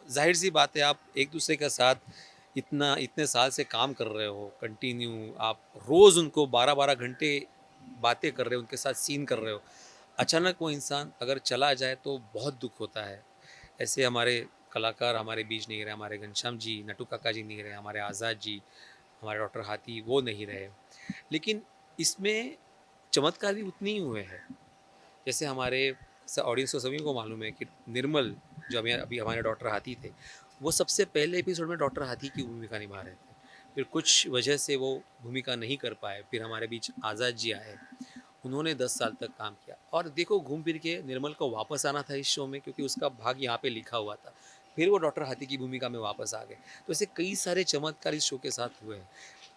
ज़ाहिर सी बात है, आप एक दूसरे के साथ इतने साल से काम कर रहे हो कंटिन्यू, आप रोज़ उनको 12-12 घंटे बातें कर रहे हो, उनके साथ सीन कर रहे हो। अचानक वो इंसान अगर चला जाए तो बहुत दुःख होता है। ऐसे हमारे कलाकार हमारे बीच नहीं रहे, हमारे घनश्याम जी, नट्टू काका जी नहीं रहे, हमारे आज़ाद जी, हमारे डॉक्टर हाथी वो नहीं रहे। लेकिन इसमें चमत्कार भी उतने ही हुए हैं। जैसे हमारे ऑडियंस को सभी को मालूम है कि निर्मल जो अभी अभी हमारे डॉक्टर हाथी थे, वो सबसे पहले एपिसोड में डॉक्टर हाथी की भूमिका निभा रहे थे। फिर कुछ वजह से वो भूमिका नहीं कर पाए, फिर हमारे बीच आज़ाद जी आए, उन्होंने 10 साल तक काम किया और देखो घूम फिर के निर्मल को वापस आना था इस शो में क्योंकि उसका भाग यहाँ पे लिखा हुआ था। फिर वो डॉक्टर हाथी की भूमिका में वापस आ गए। तो ऐसे कई सारे चमत्कार इस शो के साथ हुए हैं।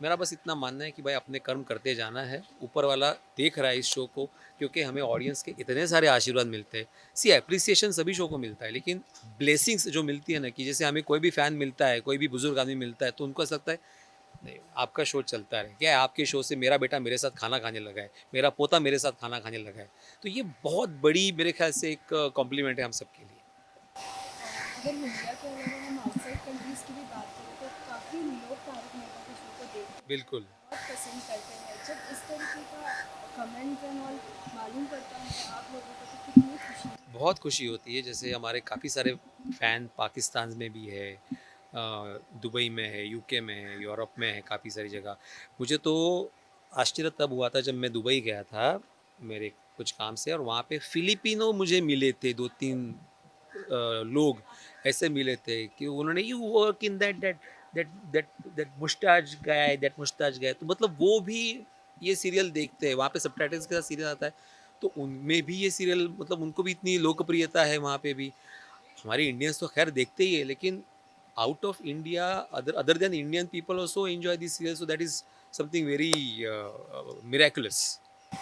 मेरा बस इतना मानना है कि भाई अपने कर्म करते जाना है, ऊपर वाला देख रहा है इस शो को, क्योंकि हमें ऑडियंस के इतने सारे आशीर्वाद मिलते हैं। सी एप्रिसिएशन सभी शो को मिलता है, लेकिन ब्लेसिंग्स जो मिलती है ना, कि जैसे हमें कोई भी फ़ैन मिलता है, कोई भी बुजुर्ग आदमी मिलता है, तो उनको ऐसा लगता है नहीं, आपका शो चलता रहे। क्या है, आपके शो से मेरा बेटा मेरे साथ खाना खाने लगा है, मेरा पोता मेरे साथ खाना खाने लगा है। तो ये बहुत बड़ी मेरे ख्याल से एक कॉम्प्लीमेंट है हम सबके लिए। अगर इंडिया के अलावा हम आउटसाइड कंट्रीज़ की भी बात करें तो काफ़ी लोग तारक मेहता के शो को देखते हैं, बिल्कुल। बहुत पसंद करते हैं। जब इस तरीके का कमेंट एंड ऑल मालूम पड़ता है आप लोगों को तो कितनी खुशी होती बहुत खुशी होती है, जैसे हमारे काफ़ी सारे फ़ैन पाकिस्तान में भी है, दुबई में है, यूके में है, यूरोप में है, काफ़ी सारी जगह। मुझे तो आश्चर्य तब हुआ था जब मैं दुबई गया था मेरे कुछ काम से, और वहाँ पे फ़िलिपिनो मुझे मिले थे 2-3 लोग ऐसे मिले थे कि उन्होंने you work in that that that मुस्ताज गाय, तो मतलब वो भी ये सीरियल देखते हैं, वहाँ पे सबटाइटल्स के साथ सीरियल आता है, तो उनमें भी ये सीरियल मतलब उनको भी इतनी लोकप्रियता है वहाँ पे भी। हमारे इंडियंस तो खैर देखते ही है, लेकिन out of India other other than Indian people also enjoy this serial, so that is something very miraculous. है।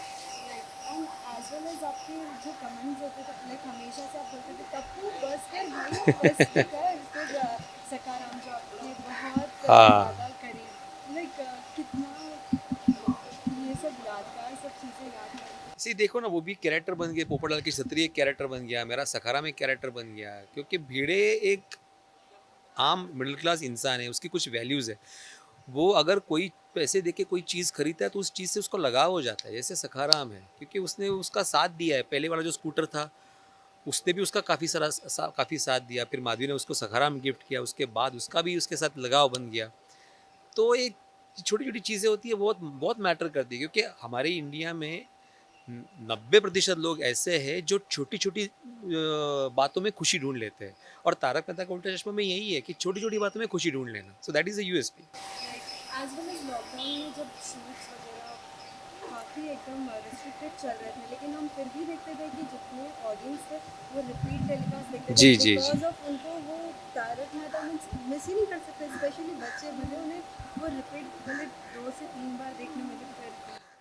Like and as well as आपके जो कमेंट्स होते थे, लाइक हमेशा से आप बोलते थे टप्पू बस कर भाई अब बस भी कर। फिर सकाराम जो आपके बहुत हाँ। ज़्यादा करीब, लाइक कितना ये सब यादगार सब चीज़ें याद करते हैं। सी देखो ना, वो भी कैरेक्टर बन गए, पोपटलाल की छतरी एक कैरेक्टर बन गया, मेरा सखारा में कैरेक्टर बन गया, क्योंकि भिड़े एक आम मिडिल क्लास इंसान है, उसकी कुछ वैल्यूज़ है। वो अगर कोई पैसे देके कोई चीज़ खरीदता है तो उस चीज़ से उसको लगाव हो जाता है। जैसे सखाराम है, क्योंकि उसने उसका साथ दिया है। पहले वाला जो स्कूटर था, उसने भी उसका काफ़ी साथ दिया। फिर माधवी ने उसको सखाराम गिफ्ट किया, उसके बाद उसका भी उसके साथ लगाव बन गया। तो एक छोटी-छोटी चीज़ें होती है, बहुत बहुत मैटर करती है, क्योंकि हमारे इंडिया में 90% लोग ऐसे हैं जो छोटी-छोटी बातों में खुशी ढूँढ लेते हैं, और तारक मेहता का उल्टा चश्मा में यही है कि छोटी-छोटी बातों में खुशी ढूँढ लेना। So that is the USP. Like as well as lockdown में जब शूट्स वगैरह काफ़ी एकदम रिस्ट्रिक्टेड चल रहे थे, लेकिन हम फिर भी देखते थे कि जितने ऑडियंस थे वो रिपीट टेलीकास्ट देखते थे जी, जी, जी। बिकॉज ऑफ उनको वो तारक मेहता मीन्स मिस ही नहीं कर सकते, स्पेशली बच्चे भले उन्हें वो रिपीट भले 2 से 3 बार देखने मिले फिर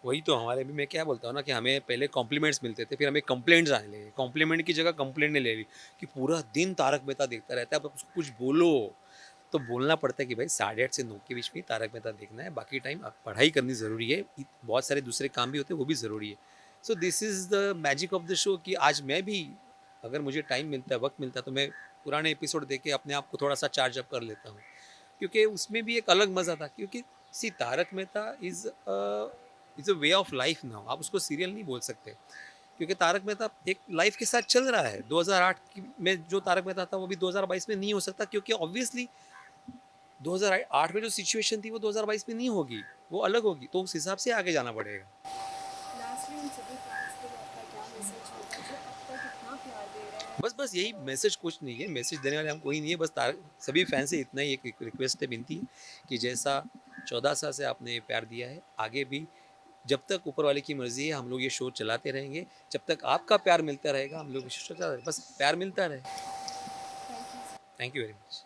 वही तो हमारे भी, मैं क्या बोलता हूँ ना, कि हमें पहले कॉम्प्लीमेंट्स मिलते थे, फिर हमें कंप्लेंट्स आने लगे। कॉम्प्लीमेंट की जगह कंप्लेंट ने ले ली कि पूरा दिन तारक मेहता देखता रहता है, अब उसको कुछ बोलो। तो बोलना पड़ता है कि भाई 8:30 से 9 के बीच में ही तारक मेहता देखना है, बाकी टाइम आप पढ़ाई करनी ज़रूरी है, बहुत सारे दूसरे काम भी होते हैं, वो भी ज़रूरी है। So this is the magic of the show, कि आज मैं भी अगर मुझे टाइम मिलता है, वक्त मिलता है, तो मैं पुराने एपिसोड देख के अपने आप को थोड़ा सा चार्ज अप कर लेता हूँ, क्योंकि उसमें भी एक अलग मज़ा था। क्योंकि see Tarak Mehta is a way of life now, आप उसको सीरियल नहीं बोल सकते, क्योंकि तारक मेहता एक लाइफ के साथ चल रहा है। 2008 में जो तारक मेहता था वो भी 2022 में नहीं हो सकता, क्योंकि ऑब्वियसली 2008 में जो सिचुएशन थी वो 2022 में नहीं होगी, वो अलग होगी, तो उस हिसाब से आगे जाना पड़ेगा। लास्टली उन सभी फैंस के लिए आपका क्या मैसेज होगा जो अब तक इतना प्यार दे रहे हैं। बस यही मैसेज, कुछ नहीं है, मैसेज देने वाले हम कोई नहीं है, बस तारक सभी फैन से इतना ही एक रिक्वेस्ट है, विनती है कि जैसा 14 साल से आपने प्यार दिया है, आगे भी जब तक ऊपर वाले की मर्जी है हम लोग ये शो चलाते रहेंगे। जब तक आपका प्यार मिलता रहेगा हम लोग ये शो चलाते रहेंगे, बस प्यार मिलता रहे। Thank you. Thank you very much.